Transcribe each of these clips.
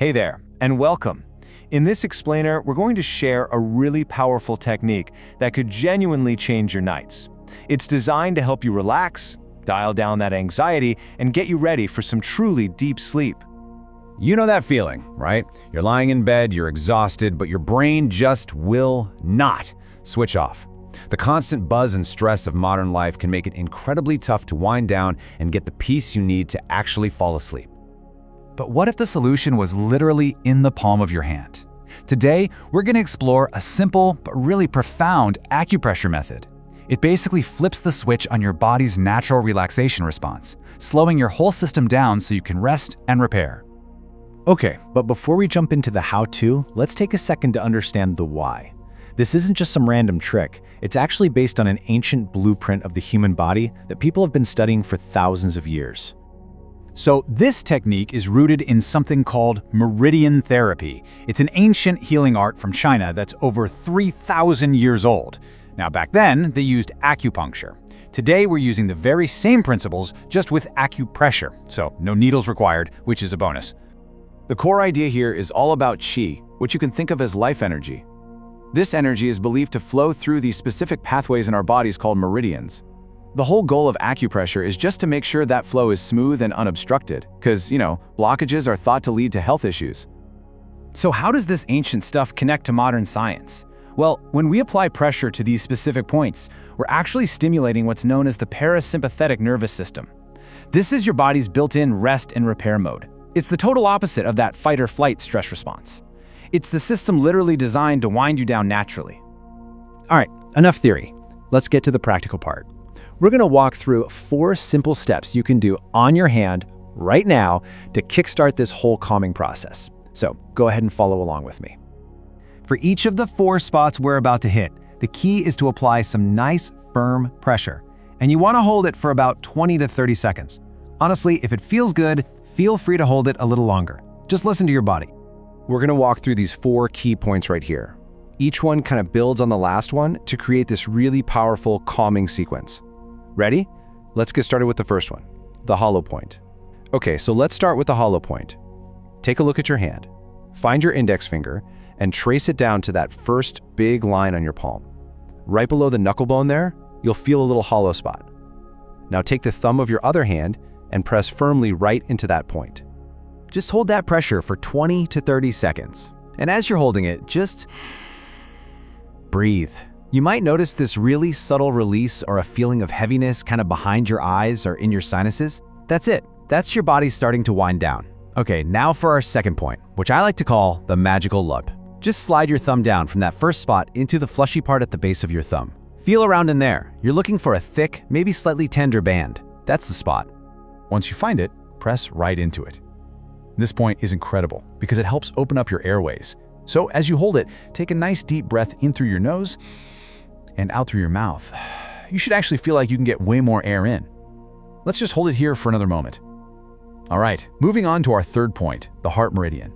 Hey there, and welcome. In this explainer, we're going to share a really powerful technique that could genuinely change your nights. It's designed to help you relax, dial down that anxiety, and get you ready for some truly deep sleep. You know that feeling, right? You're lying in bed, you're exhausted, but your brain just will not switch off. The constant buzz and stress of modern life can make it incredibly tough to wind down and get the peace you need to actually fall asleep. But what if the solution was literally in the palm of your hand? Today, we're going to explore a simple but really profound acupressure method. It basically flips the switch on your body's natural relaxation response, slowing your whole system down so you can rest and repair. Okay, but before we jump into the how-to, let's take a second to understand the why. This isn't just some random trick. It's actually based on an ancient blueprint of the human body that people have been studying for thousands of years. So this technique is rooted in something called meridian therapy. It's an ancient healing art from China that's over 3,000 years old. Now back then, they used acupuncture. Today, we're using the very same principles, just with acupressure, so no needles required, which is a bonus. The core idea here is all about qi, which you can think of as life energy. This energy is believed to flow through these specific pathways in our bodies called meridians. The whole goal of acupressure is just to make sure that flow is smooth and unobstructed, because, blockages are thought to lead to health issues. So how does this ancient stuff connect to modern science? Well, when we apply pressure to these specific points, we're actually stimulating what's known as the parasympathetic nervous system. This is your body's built-in rest and repair mode. It's the total opposite of that fight-or-flight stress response. It's the system literally designed to wind you down naturally. All right, enough theory. Let's get to the practical part. We're going to walk through 4 simple steps you can do on your hand right now to kickstart this whole calming process. So go ahead and follow along with me. For each of the 4 spots we're about to hit, the key is to apply some nice, firm pressure. And you want to hold it for about 20 to 30 seconds. Honestly, if it feels good, feel free to hold it a little longer. Just listen to your body. We're going to walk through these 4 key points right here. Each one kind of builds on the last one to create this really powerful calming sequence. Ready? Let's get started with the first one, the hollow point. Okay, so let's start with the hollow point. Take a look at your hand. Find your index finger and trace it down to that first big line on your palm. Right below the knuckle bone there, you'll feel a little hollow spot. Now take the thumb of your other hand and press firmly right into that point. Just hold that pressure for 20 to 30 seconds. And as you're holding it, just breathe. You might notice this really subtle release or a feeling of heaviness kind of behind your eyes or in your sinuses. That's it. That's your body starting to wind down. Okay, now for our second point, which I like to call the magical lump. Just slide your thumb down from that first spot into the fleshy part at the base of your thumb. Feel around in there. You're looking for a thick, maybe slightly tender band. That's the spot. Once you find it, press right into it. This point is incredible because it helps open up your airways. So as you hold it, take a nice deep breath in through your nose and out through your mouth. You should actually feel like you can get way more air in. Let's just hold it here for another moment. All right, moving on to our third point, the heart meridian.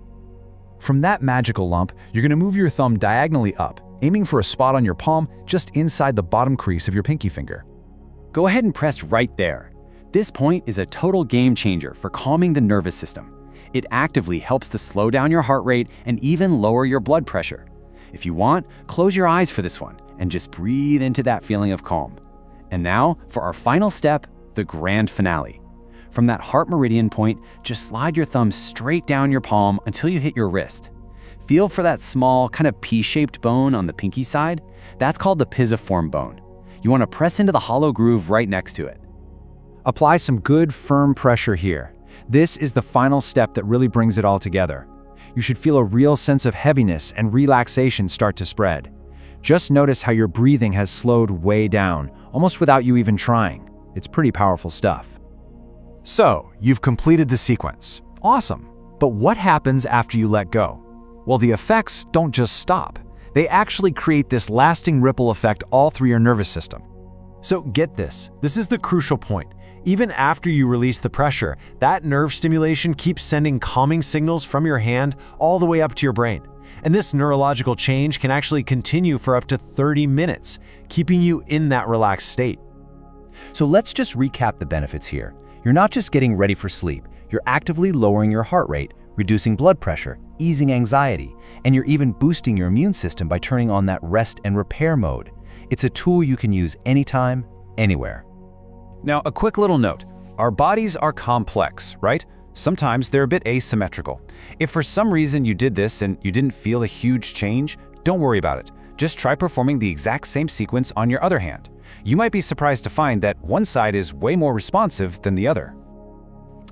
From that magical lump, you're going to move your thumb diagonally up, aiming for a spot on your palm just inside the bottom crease of your pinky finger. Go ahead and press right there. This point is a total game changer for calming the nervous system. It actively helps to slow down your heart rate and even lower your blood pressure. If you want, close your eyes for this one and just breathe into that feeling of calm. And now, for our final step, the grand finale. From that heart meridian point, just slide your thumb straight down your palm until you hit your wrist. Feel for that small, kind of P-shaped bone on the pinky side. That's called the pisiform bone. You want to press into the hollow groove right next to it. Apply some good, firm pressure here. This is the final step that really brings it all together. You should feel a real sense of heaviness and relaxation start to spread. Just notice how your breathing has slowed way down, almost without you even trying. It's pretty powerful stuff. So, you've completed the sequence. Awesome. But what happens after you let go? Well, the effects don't just stop. They actually create this lasting ripple effect all through your nervous system. So get this. This is the crucial point. Even after you release the pressure, that nerve stimulation keeps sending calming signals from your hand all the way up to your brain. And this neurological change can actually continue for up to 30 minutes, keeping you in that relaxed state. So let's just recap the benefits here. You're not just getting ready for sleep, you're actively lowering your heart rate, reducing blood pressure, easing anxiety, and you're even boosting your immune system by turning on that rest and repair mode. It's a tool you can use anytime, anywhere. Now, a quick little note. Our bodies are complex, right? Sometimes they're a bit asymmetrical. If for some reason you did this and you didn't feel a huge change, don't worry about it. Just try performing the exact same sequence on your other hand. You might be surprised to find that one side is way more responsive than the other.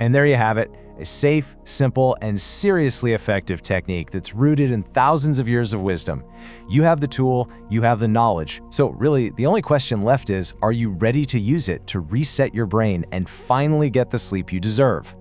And there you have it, a safe, simple, and seriously effective technique that's rooted in thousands of years of wisdom. You have the tool, you have the knowledge. So really, the only question left is, are you ready to use it to reset your brain and finally get the sleep you deserve?